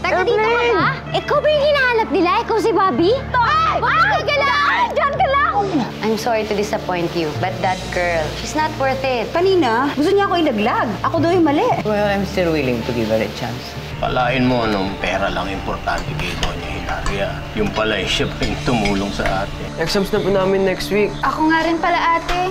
Taga dito ka ba? Ikaw ba yung hinahanap nila? Ikaw si Bobby? Ay! Ay! Ka lang! Diyan ka lang! I'm sorry to disappoint you, but that girl, she's not worth it. Kanina, gusto niya ako ilaglag. Ako daw yung mali. Well, I'm still willing to give her a chance. Palain mo anong pera lang importante kay Doña Hilaria. Yung pala siya pa yung tumulong sa atin. Exams na po namin next week. Ako nga rin pala, ate.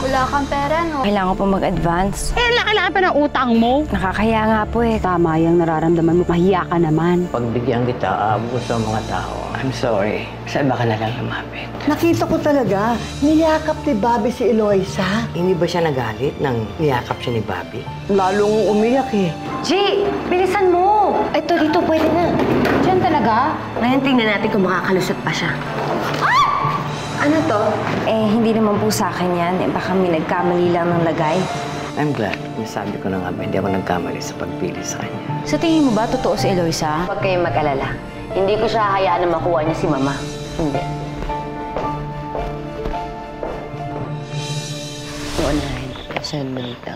Wala kang pera, no? Kailangan ko pa mag-advance. Kailangan pa ng utang mo. Nakakahiya nga po eh. Tama yung nararamdaman mo, mahiya ka naman. Pagbigyan kita, aabot sa mga tao. I'm sorry. Saan ba ka na lang lumapit? Nakita ko talaga, niyakap ni Bobby si Eloisa. Hindi ba siya nagalit nang niyakap siya ni Bobby? Lalong umiyak eh. G, bilisan mo! Ito, dito, pwede na. Diyan talaga? Ngayon tingnan natin kung makakalusot pa siya. Ano to? Eh, hindi naman po sa akin yan. Eh, baka may nagkamali lang ng lagay. I'm glad. Nasabi ko na nga ba, hindi ako nagkamali sa pagpili sa kanya. Sa tingin mo ba, totoo si Eloisa? Huwag kayong mag-alala. Hindi ko siya hayaan na makuha niya si Mama. Hindi. Uunahin. Saan mo nito?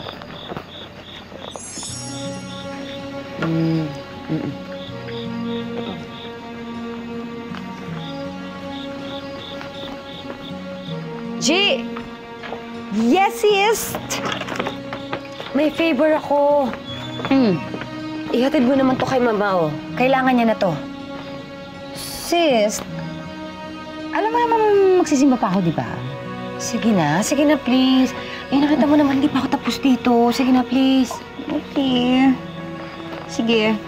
G! Yesist! May favor ako. Ihatid mo naman to kay Mama, oh. Kailangan niya na to. Sis, alam mo naman magsisimba pa ako, di ba? Sige na, please. Eh, nakita mo naman, hindi pa ako tapos dito. Sige na, please. Okay. Sige.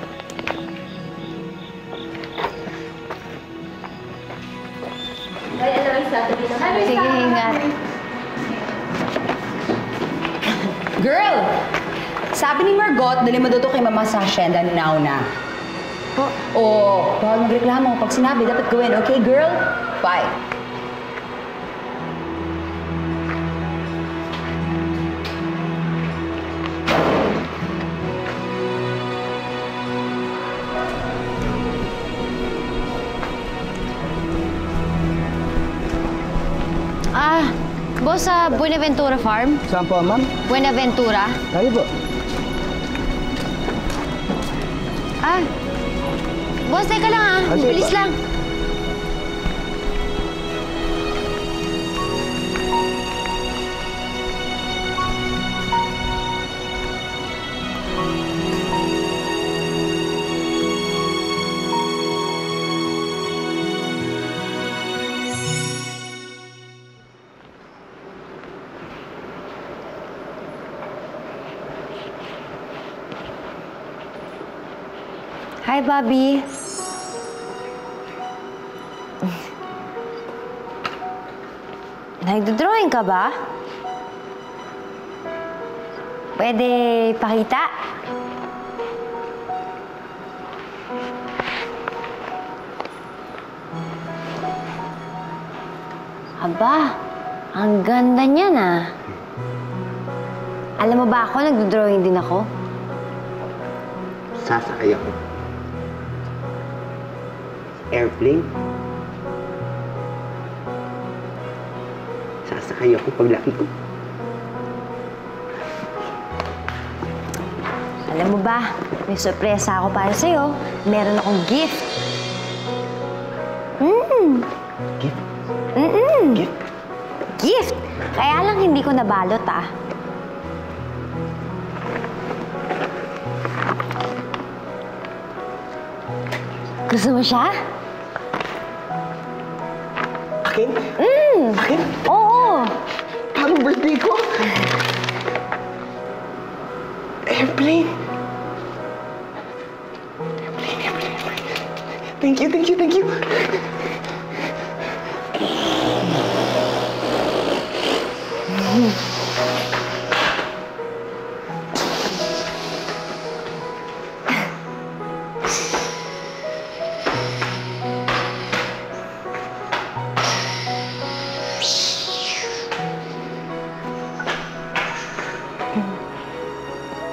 Sige, ingat. Girl! Sabi ni Margot, dali mo daw to kay Mama sa asyenda ni Nauna. Oo, bawal magreklamo. Pag sinabi, dapat gawin. Okay, girl? Bye. Boss, sa Buenaventura Farm? Saan po, ma'am? Buenaventura? Tayo po. Boss, teka lang sige Bilis po. lang. Hi, Bobby. Nagdodrawing ka ba? Pwede pakita? Aba, ang ganda niyan ah. Alam mo ba ako, nagdodrawing din ako? Sasakay ako. Airplane? Sasakay ako paglaki ko. Alam mo ba, may sorpresa ako para sa'yo. Meron akong gift. Gift? Gift? Gift! Kaya lang hindi ko nabalot ah. Gusto mo siya? Akin? Akin? Oo! Parang birthday ko! Airplane! Airplane. Thank you.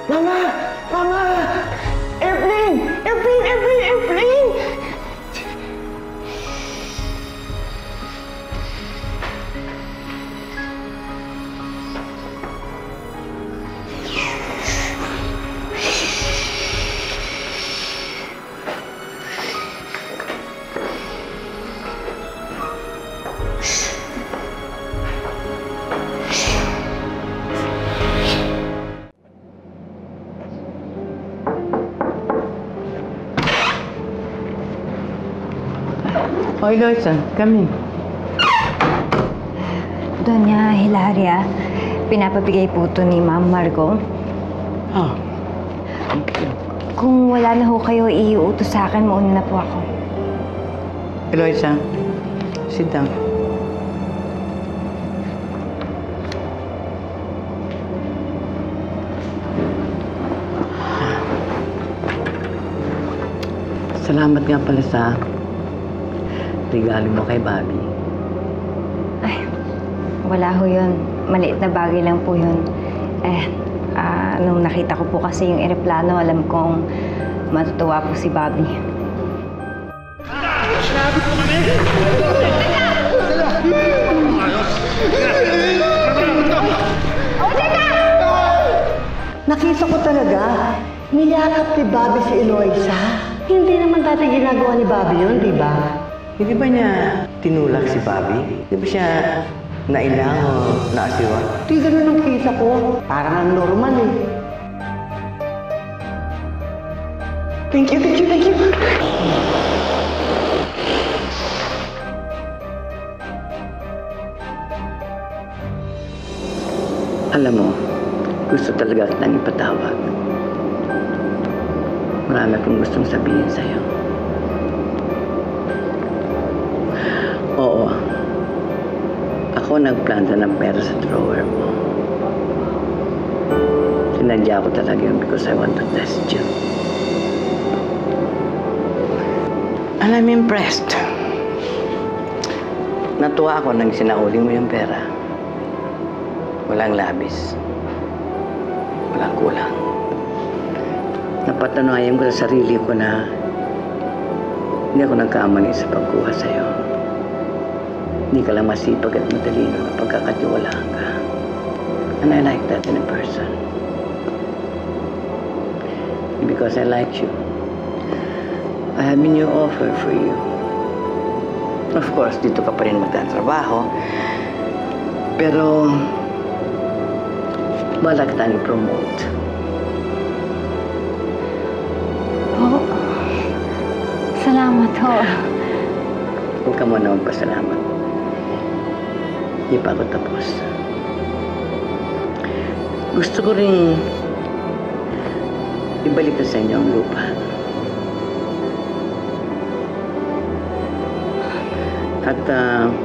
Mama! Airplane! Oh, Eloisa, come in. Doña Hilaria, pinapabigay po ito ni Ma'am Margot. Oh, thank you. Kung wala na ho kayo iuutos sa akin, mauna na po ako. Eloisa, sit down. Salamat nga pala sa regalo mo kay Bobby. Ay, wala ho yun. Maliit na bagay lang po yun. Nung nakita ko po kasi yung eroplano, alam kong matutuwa po si Bobby. Nakita ko talaga, niyakap ni Bobby si Eloisa. Hindi naman dati ginagawa ni Bobby yun, di ba? Hindi ba niya tinulak si Bobby? Di ba siya nailang o naasiwa? Di ganun ang kita ko. Parang ang normal eh. Thank you, thank you, thank you. Alam mo, gusto talaga kitang ipatawag. Marami akong gustong sabihin sa'yo. Oo. Ako nagplanta ng pera sa drawer mo. Sinadya ko talaga yun because I want to test you. And I'm impressed. Natuwa ako nang sinauli mo yung pera. Walang labis. Walang kulang. Napatunayan ko sa sarili ko na hindi ako nagkamali sa pagkuha sa'yo. Hindi ka lang masipag at matalino na pagkakatiwalaan ka. And I like that in a person. Because I like you, I have a new offer for you. Of course, dito ka pa rin magtatrabaho. Pero, balak tayong i-promote. Oh, salamat ho. Huwag ka muna magpasalamat. Hindi pa ako tapos. Gusto ko rin ibalik na sa inyo ang lupa. At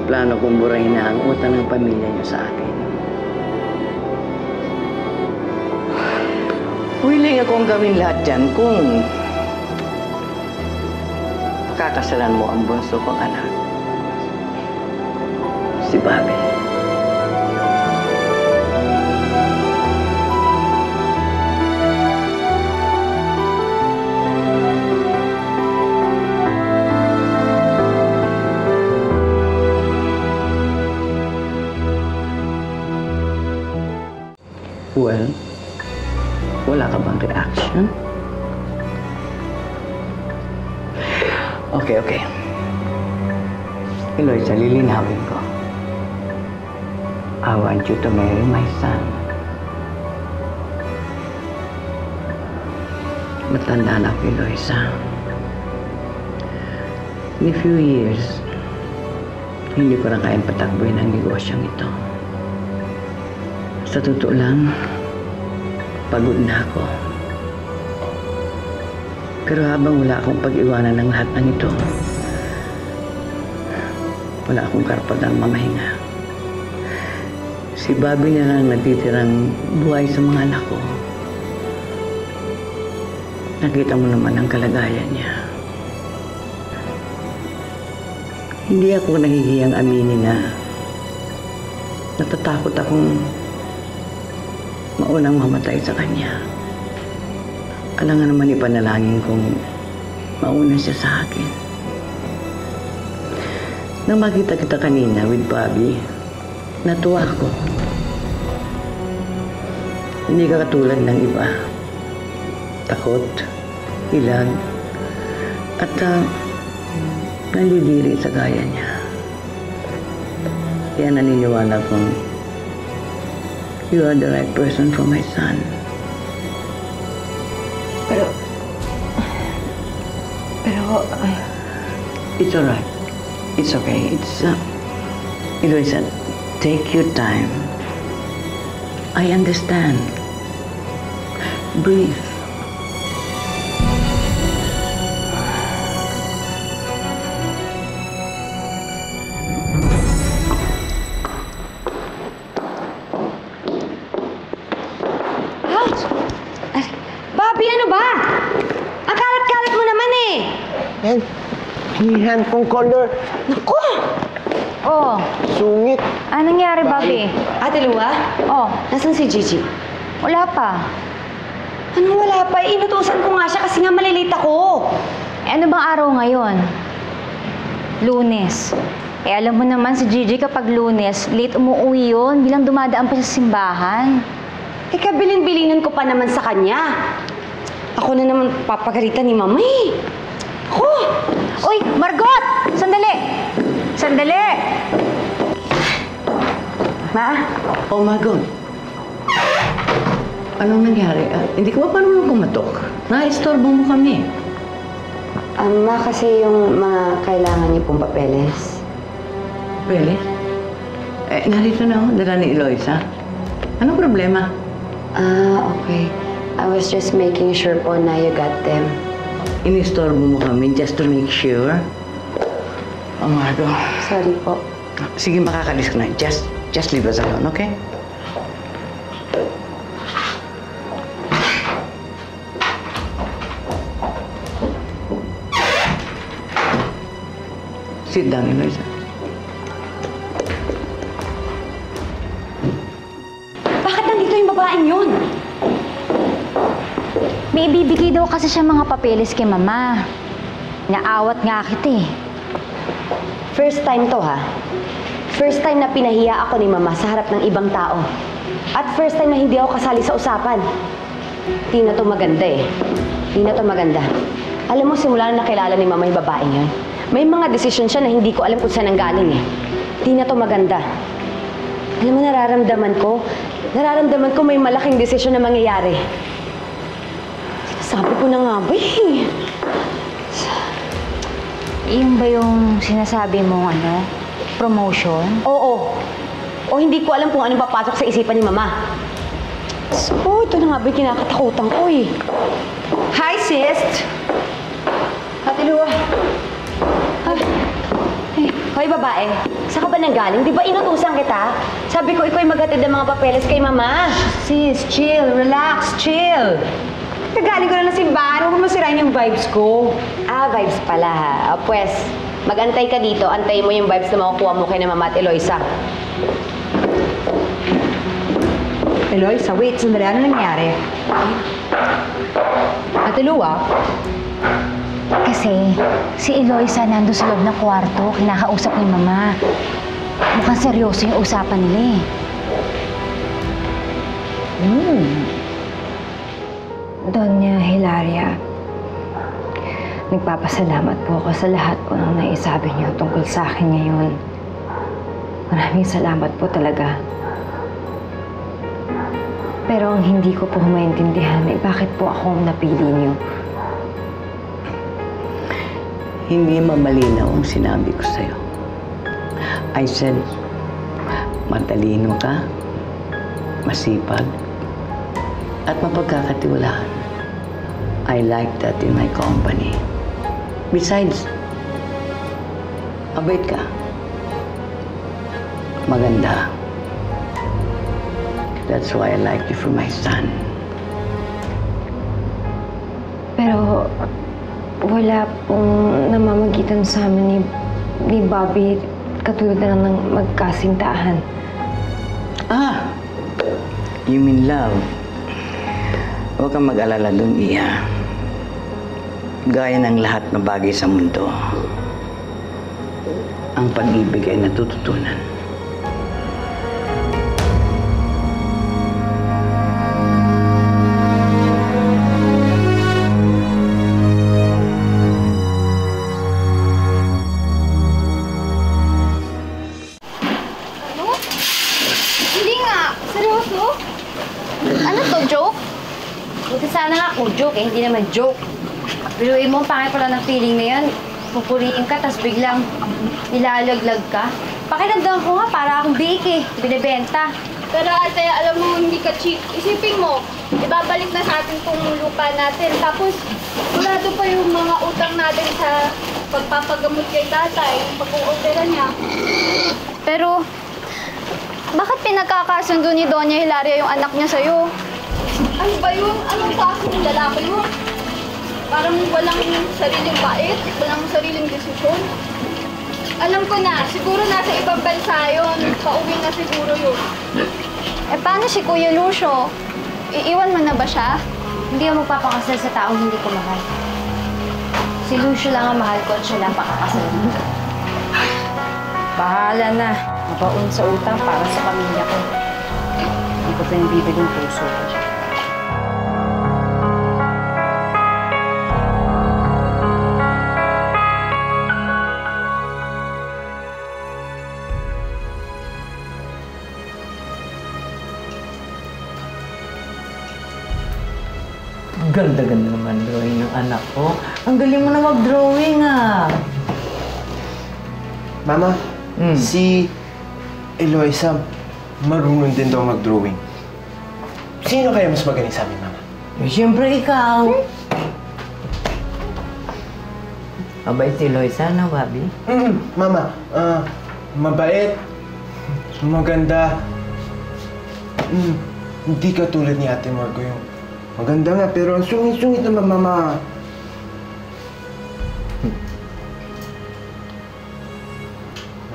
plano kong burahin na ang utang ng pamilya niyo sa akin. Willing akong gawin lahat dyan kung pakakasalan mo ang bunso kong anak, si Bobby. Well, wala ka bang reaction? Okay. Eloisa, lilinawin ko. I want you to marry my son. Matanda na ako, Eloisa. In a few years, hindi ko na kayang patakbuhin ang negosyong ito. Sa totoo lang, pagod na ako. Pero habang wala akong pag-iwanan ng lahat ng ito, wala akong karapatang mamahinga. Si Bobby na lang natitirang buhay sa mga anak ko. Nakita mo naman ang kalagayan niya. Hindi ako nahihiyang aminin na natatakot akong maunang mamatay sa kanya. Alam nga naman ipanalangin kong mauna siya sa akin. Nang makita kita kanina with Bobby, natuwa ako. Hindi ka katulad ng iba. Takot, ilag, at nandidiri sa gaya niya. Kaya naniniwala kong you are the right person for my son. Pero, It's alright. It's okay. Eloisa, take your time. I understand. Breathe. Ouch! Bobby, ano ba? Ang kalat-kalat mo naman eh! Yan. Hinihan kong color. Naku! Oh, Sungit. anong nangyari, Bobby? Ate Lua? Oh, Nasaan si Gigi? wala pa. Anong wala pa? Inutusan ko nga siya kasi nga malilita ko. Eh, ano bang araw ngayon? Lunes. Eh, alam mo naman si Gigi kapag Lunes, late umuwi yun bilang dumadaan pa sa simbahan. Eh, kabilin-bilinan ko pa naman sa kanya. Ako na naman papagalitan ni Mama eh. Ako! Uy, Margot! Sandali! Sandali! Ma? Oh my God. Anong nangyari? Hindi ko ba parang kumatok? Na-istorbo mo kami. Ma, kasi yung mga kailangan niyo pong papeles. Really? Narito na ako. Dala ni Eloisa. Anong problema? Okay. I was just making sure po na you got them. Inistorbo mo kami just to make sure? Oh my God. Sorry po. Sige, makakalis ka na. Just leave us alone, okay? Sit down, Eloisa. Bakit nandito yung babaeng yun? May ibibigay daw kasi siya mga papeles kay Mama. Naawat nga kita eh. First time to, ha? First time na pinahiya ako ni Mama sa harap ng ibang tao. At first time na hindi ako kasali sa usapan. Di na to maganda eh. Di na to maganda. Alam mo, simula na nakilala ni Mama yung babaeng yun, may mga desisyon siya na hindi ko alam kung saan ang galing eh. Di na to maganda. Alam mo, nararamdaman ko may malaking desisyon na mangyayari. Sinasabi ko na nga ba eh. Yung ba yung sinasabi mong promotion? Oo. O hindi ko alam kung anong papasok sa isipan ni Mama. So, ito na nga ba yung kinakatakutan ko eh. Hi, sis! Ate Lua. Hoy, babae. Saan ka ba nanggaling? Di ba inutusan kita? Sabi ko, ikaw ay maghatid ng mga papeles kay Mama. Sis, chill. Relax. Chill. Kagaling ko na ng simbahan. Huwag mo masirain yung vibes ko. Vibes pala ha. Pues, mag-antay ka dito. Antayin mo yung vibes na makukuha mo kay na Mama at Eloisa. Eloisa, wait. Sandali. Ano nangyari? Ate Lua? Kasi si Eloisa nando sa loob ng kwarto, kinakausap ni Mama. Mukhang seryoso yung usapan nila eh. Doña Hilaria, nagpapasalamat po ako sa lahat po ng naisabi niyo tungkol sa akin ngayon. Maraming salamat po talaga. Pero ang hindi ko po maintindihan ay bakit po ako napili niyo. Hindi mamalinaw ang sinabi ko sa'yo. I said, matalino ka, masipag, at mapagkakatiwalaan. I like that in my company. Besides, mabait ka. Maganda. That's why I like you for my son. Pero wala pong namamagitan sa amin ni Bobby katulad na lang ng magkasintahan. You mean love? Huwag kang mag-alala dun, Iya. Gaya ng lahat na bagay sa mundo, ang pag-ibig ay natututunan. Hindi nga. Seryoso? Ano to, joke? Buti sana nga kung joke eh, hindi naman joke. Biruin mo, pangit pala ng feeling na yan. Pupuriin ka, tas biglang Nilalaglag ka? Pakiramdam ko nga para akong biik eh. Binibenta. Pero ate, alam mo, hindi ka cheap. Isipin mo, ibabalik na sa atin tong lupa natin. Tapos, wala doon pa yung mga utang natin sa pagpapagamot kay tatay, pag-uopera niya. Pero, bakit pinagkakasundo ni Doña Hilaria yung anak niya sa'yo? Ano ba yun? Anong kaso ng lalaki yun? Parang walang sariling bait, walang sariling desisyon. Alam ko na, siguro nasa ibang bansa yun. Pauwi na siguro yun. Eh, paano si Kuya Lucio? Iiwan mo na ba siya? Hindi ako magpapakasal sa taong hindi ko mahal. Si Lucio lang ang mahal ko at siya lang pakakasal mo. Bahala na. Mabaon sa utang para sa pamilya ko. Hindi ko pinabibiling puso ko. Ganda-ganda naman drawing ng anak ko. Ang galing mo na mag-drawing, ah. Mama, si Eloisa, marunong din daw mag-drawing. Sino kaya mas magaling sa amin, Mama? Eh, siyempre ikaw. Mabait si Eloisa, no, Bobby? Mama, mabait, maganda. Hindi ka tulad ni Ate Margo yung maganda nga, pero ang sungit-sungit naman, Mama.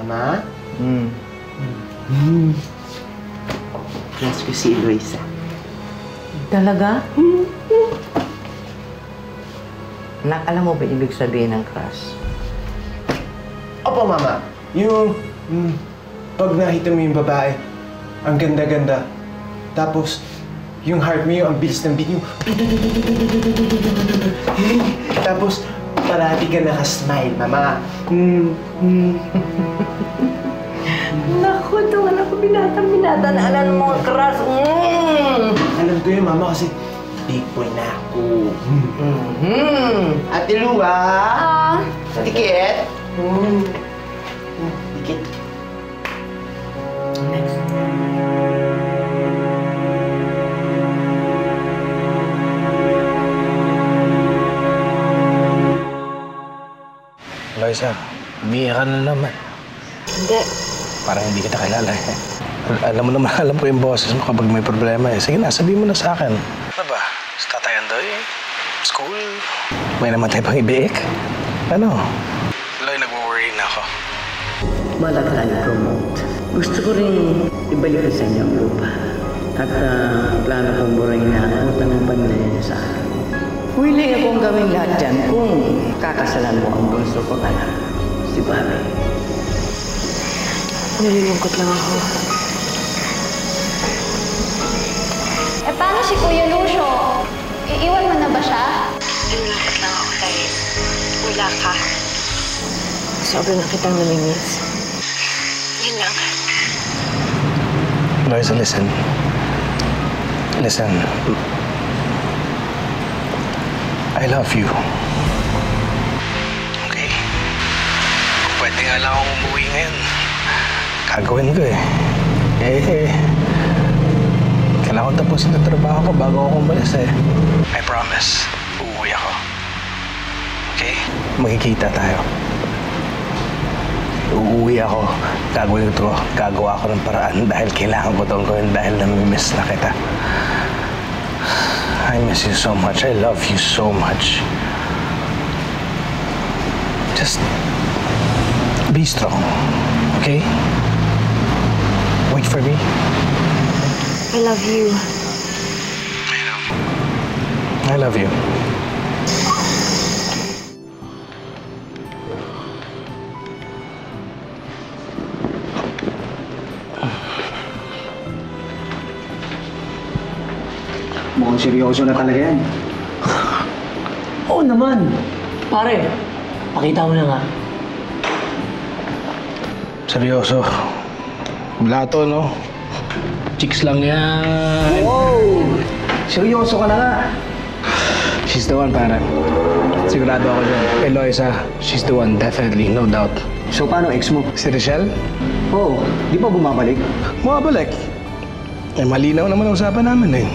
Mama? Crush ko si Eloisa. Talaga? Anak, alam mo ba ibig sabihin ng crush? Opo, Mama. Yung pag nakita mo yung babae, ang ganda-ganda. Tapos, yung heart mo yung ang bilis ng beat yung... Tapos, parati ka nakasmile, Mama. Naku, ito anak ko, binata na alam mo ang crush. Alam ko yun, Mama, kasi big boy na ako. Ate Lua? Tikit? Tikit. Next. Eloisa, umiiyak ka na naman. Hindi. Parang hindi kita kilala eh. Alam mo naman, alam ko yung boses mo kapag may problema eh. Sige na, sabihin mo na sa akin. Ano ba? Sa Tatay Andoy? School? May namatay pang ibiik? Ano? Eloy, nag-worry na ako. Wala tayong promote. Gusto ko rin ibalik sa inyo ang lupa. At plano kong burahin na ang utang ng pamilya niya sa akin. Willing akong gawin lahat yan kung kakasalan mo ang bunso kong anak, si Bobby. Nalilungkot lang ako. Eh, paano si Kuya Lucio? Iiwan mo na ba siya? Nalilungkot lang ako dahil wala ka. Sobrang na kitang namimiss. Yun lang. Eloisa, listen. Listen. I love you. Okay? Kung pwede nga lang akong umuwi ngayon, gagawin ko eh. Kailangan ko tapusin ang trabaho ko bago ako umalis eh. I promise, uuwi ako. Okay? Magkikita tayo. Uuwi ako, gagawin ko, gagawa ko ng paraan dahil kailangan ko itong gawin dahil namimiss na kita. I miss you so much. I love you so much. Just be strong, okay? Wait for me. I love you. I know. I love you. Mukhang seryoso na talaga yan. Oo naman. Pare, pakita mo na nga. Seryoso. Wala to, no? Chicks lang yan. Wow! Seryoso ka na nga. She's the one, parang. Sigurado ako dyan. Eloisa, she's the one, definitely, no doubt. So, paano ex mo? Si Richelle? Oo, di pa bumabalik? Bumabalik. Eh, malinaw naman ang usapan namin eh.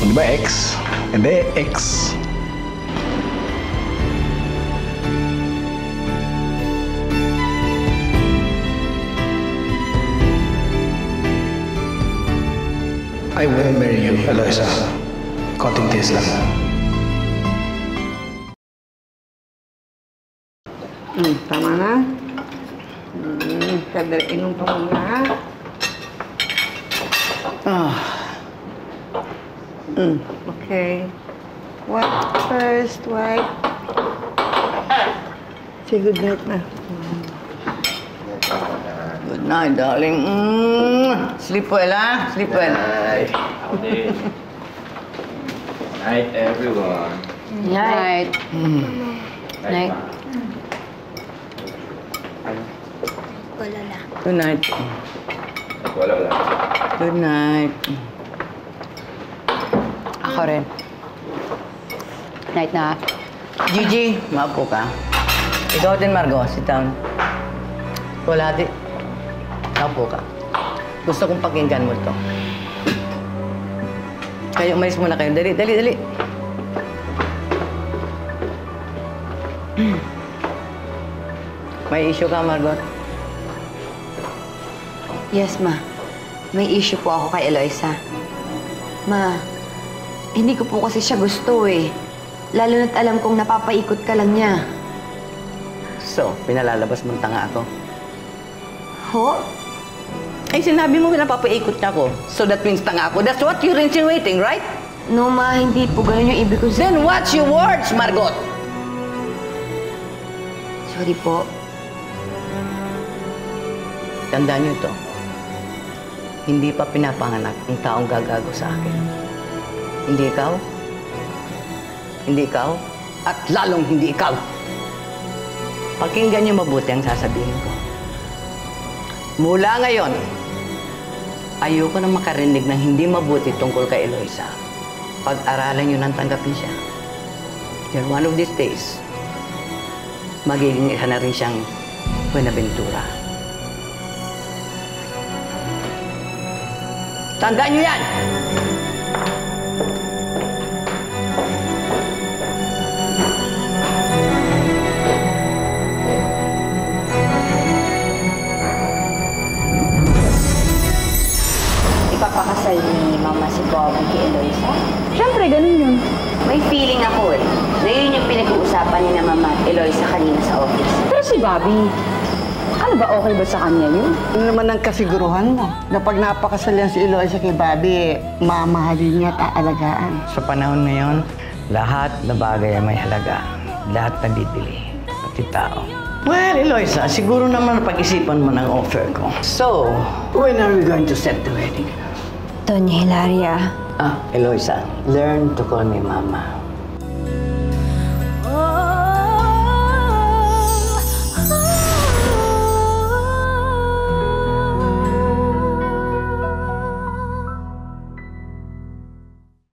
Di ba ex? Hindi, ex. I will marry you, Eloisa. Konting tiis lang. Tama na. Kadali, inom pa muna. Okay. Wipe first, wipe. Say good night na. Good night, darling. Sleep well, ha? Sleep well. Night. Night, everyone. Night. Night. Good night. Wala. Good night. Ako rin. Night na. Gigi, maapo ka. Ikaw din, Margo. Sit down. Wala di. Maapo ka. Gusto kong pakinggan mo to. Kayo, umalis muna kayo. Dali, dali, dali. May issue ka, Margot? Yes, Ma. May issue po ako kay Eloisa. Ma, hindi ko po kasi siya gusto eh. Lalo na't alam kong napapaikot ka lang niya. So, pinalalabas mong tanga ako? Ho? Ay, sinabi mo napapaikot niya ako. So that means tanga ako. That's what you're insinuating, right? No, Ma. Hindi po ganun yung ibig ko Then watch your words, Margot! Sorry po. Tandaan niyo ito. Hindi pa pinapanganak ang taong gagago sa akin. Hindi ikaw. Hindi ikaw. At lalong hindi ikaw. Pakinggan niyo mabuti ang sasabihin ko. Mula ngayon, ayoko na makarinig ng hindi mabuti tungkol kay Eloisa. Pag-aralan niyo nang tanggapin siya. Then one of these days, magiging isa na rin siyang Buenaventura. Tandaan niyo yan! Ipapakasal ni Mama si Bobby kay Eloisa? Siyempre, ganun yun. May feeling ako eh. Na yun yung pinag-uusapan ni na Mama at Eloisa kanina sa office. Pero si Bobby, ano ba okay ba sa kanya yun? Ano naman ang kasiguruhan mo? Na pag napakasal yan si Eloisa kay Bobby, mamahalin niya at aalagaan. Sa panahon ngayon, lahat na bagay ay may halaga. Lahat na bibili, pati tao. Well, Eloisa, siguro naman pag-isipan mo ng offer ko. So, when are we going to set the wedding? Doña Hilaria. Eloisa, learn to call me Mama.